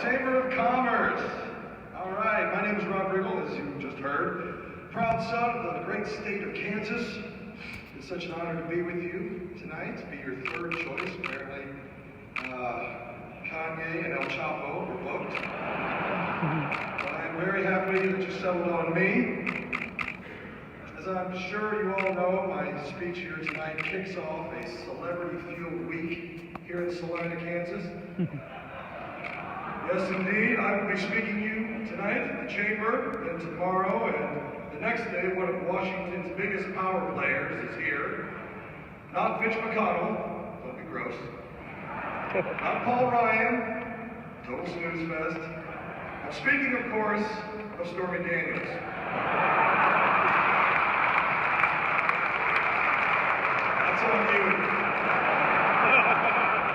Chamber of Commerce. All right, my name is Riggle, as you just heard. Proud son of the great state of Kansas. It's such an honor to be with you tonight, to be your third choice. Apparently, Kanye and El Chapo were booked. But I'm very happy that you settled on me. As I'm sure you all know, my speech here tonight kicks off a celebrity-fueled week here in Salina, Kansas. Yes, indeed, I will be speaking to you tonight at the Chamber, and tomorrow, and the next day, one of Washington's biggest power players is here. Not Mitch McConnell, don't be gross. Not Paul Ryan, total snooze fest. I'm speaking, of course, of Stormy Daniels. That's on you.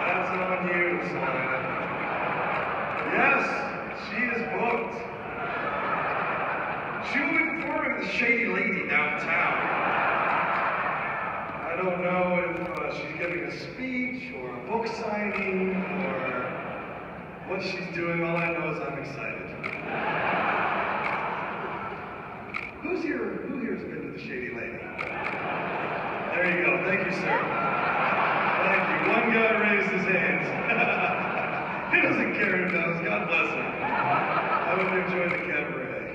That's on you, Salina. Yes, she is booked. She will be performing the Shady Lady downtown. I don't know if she's giving a speech or a book signing or what she's doing. All I know is I'm excited. Who here's been to the Shady Lady? There you go. Thank you, sir. Thank you. One guy raised his hands. He doesn't care who knows. God bless him. I hope you enjoyed the cabaret.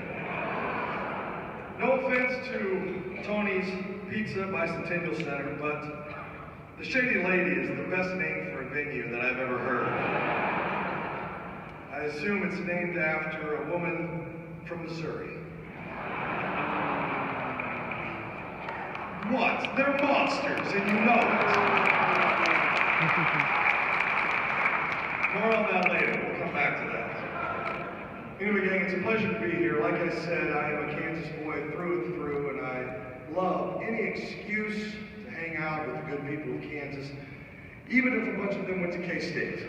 No offense to Tony's Pizza Bicentennial Center, but the Shady Lady is the best name for a venue that I've ever heard. I assume it's named after a woman from Missouri. What? They're monsters, and you know it. More on that later. We'll come back to that. Anyway, gang, it's a pleasure to be here. Like I said, I am a Kansas boy through and through, and I love any excuse to hang out with the good people of Kansas, even if a bunch of them went to K-State.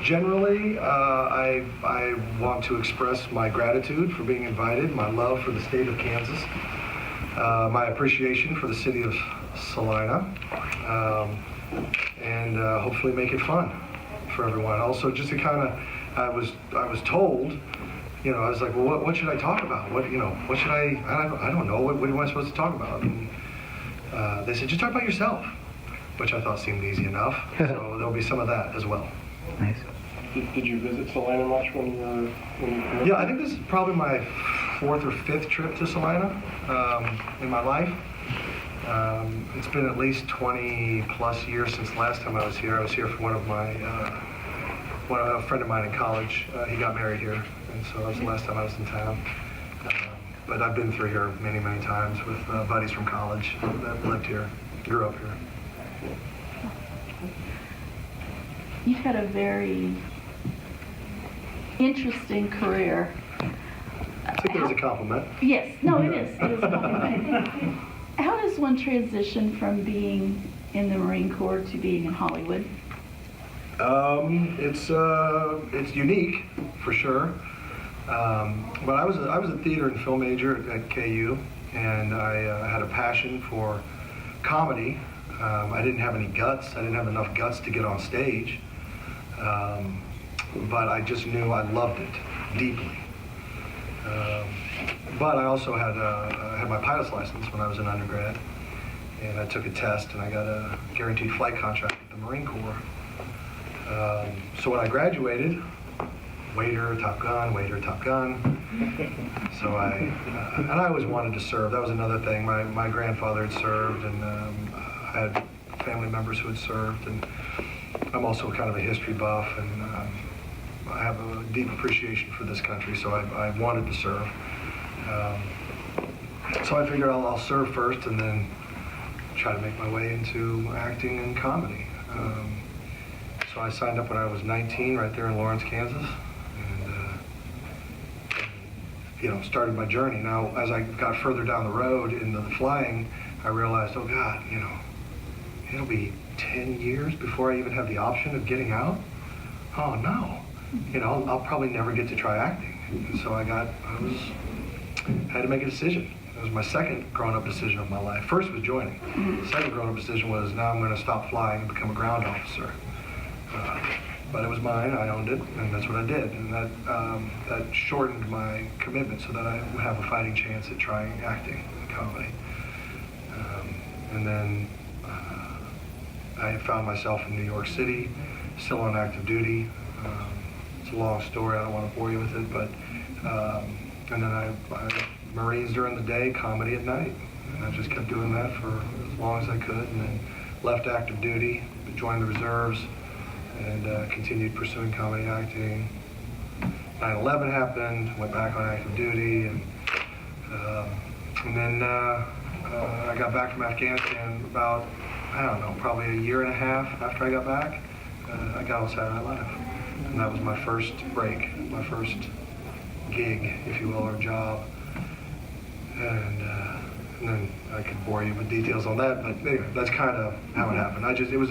Generally, I want to express my gratitude for being invited, my love for the state of Kansas, my appreciation for the city of Salina, and hopefully make it fun for everyone. Also, just to kind of, I was told, you know, I was like, well, what should I talk about? What should I don't know. What am I supposed to talk about? And they said, just talk about yourself, which I thought seemed easy enough. So there'll be some of that as well. Nice. Did you visit Salina much when you were? Yeah, I think this is probably my fourth or fifth trip to Salina in my life. It's been at least 20 plus years since the last time I was here. I was here for a friend of mine in college. He got married here, and so that was the last time I was in town. But I've been through here many, many times with buddies from college that lived here, grew up here. You've had a very interesting career. I think it was a compliment. Yes, no, it is. It is a compliment. How does one transition from being in the Marine Corps to being in Hollywood? It's unique for sure. But I was a theater and film major at KU, and I had a passion for comedy. I didn't have any guts. I didn't have enough guts to get on stage. But I just knew I loved it deeply. But I also had my pilot's license when I was an undergrad, and I took a test and I got a guaranteed flight contract with the Marine Corps. So when I graduated, waiter, Top Gun, waiter, Top Gun. So and I always wanted to serve. That was another thing. My grandfather had served, and I had family members who had served, and I'm also kind of a history buff, and I have a deep appreciation for this country, so I wanted to serve. So I figured I'll serve first and then try to make my way into acting and comedy. So I signed up when I was 19 right there in Lawrence, Kansas, and started my journey. Now, as I got further down the road into the flying, I realized, oh God, it'll be 10 years before I even have the option of getting out. Oh no, I'll probably never get to try acting. And so I had to make a decision. It was my second grown-up decision of my life. First was joining. The second grown-up decision was, now I'm going to stop flying and become a ground officer. but it was mine. I owned it, and that's what I did. And that shortened my commitment so that I would have a fighting chance at trying acting and comedy. And then I found myself in New York City, still on active duty. It's a long story. I don't want to bore you with it, but and then I Marines during the day, comedy at night, and I just kept doing that for as long as I could, and then left active duty, joined the reserves, and continued pursuing comedy acting. 9/11 happened, went back on active duty, and then I got back from Afghanistan about, I don't know, probably a year and a half after I got back. I got on Saturday Night Live, and that was my first break, my first gig, if you will, or job. And then I could bore you with details on that, but anyway, that's kind of how it happened. It was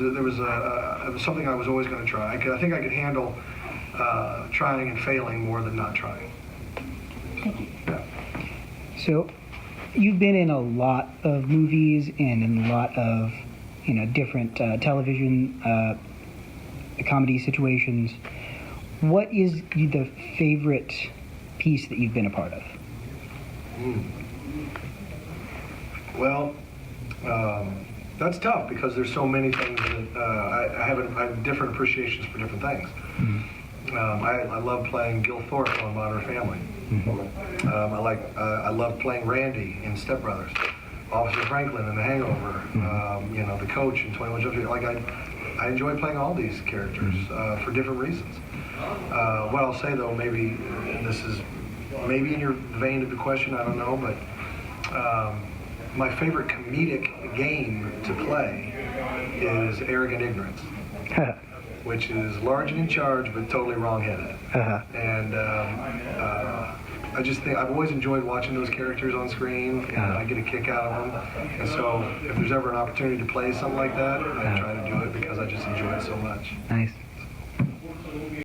something I was always going to try. I think I could handle trying and failing more than not trying. Thank you. Yeah. So, you've been in a lot of movies and in a lot of, different television comedy situations. What is the favorite piece that you've been a part of? Well, that's tough because there's so many things that I have different appreciations for different things. I love playing Gil Thorpe on Modern Family. I love playing Randy in Step Brothers, Officer Franklin in The Hangover, the coach in 21 Jump Street. Like I enjoy playing all these characters for different reasons. What I'll say though, maybe and this is maybe in your vein of the question, I don't know, but my favorite comedic game to play is Arrogant Ignorance, which is large and in charge, but totally wrong-headed. And I just think I've always enjoyed watching those characters on screen, and I get a kick out of them. And so if there's ever an opportunity to play something like that, I try to do it because I just enjoy it so much. Nice.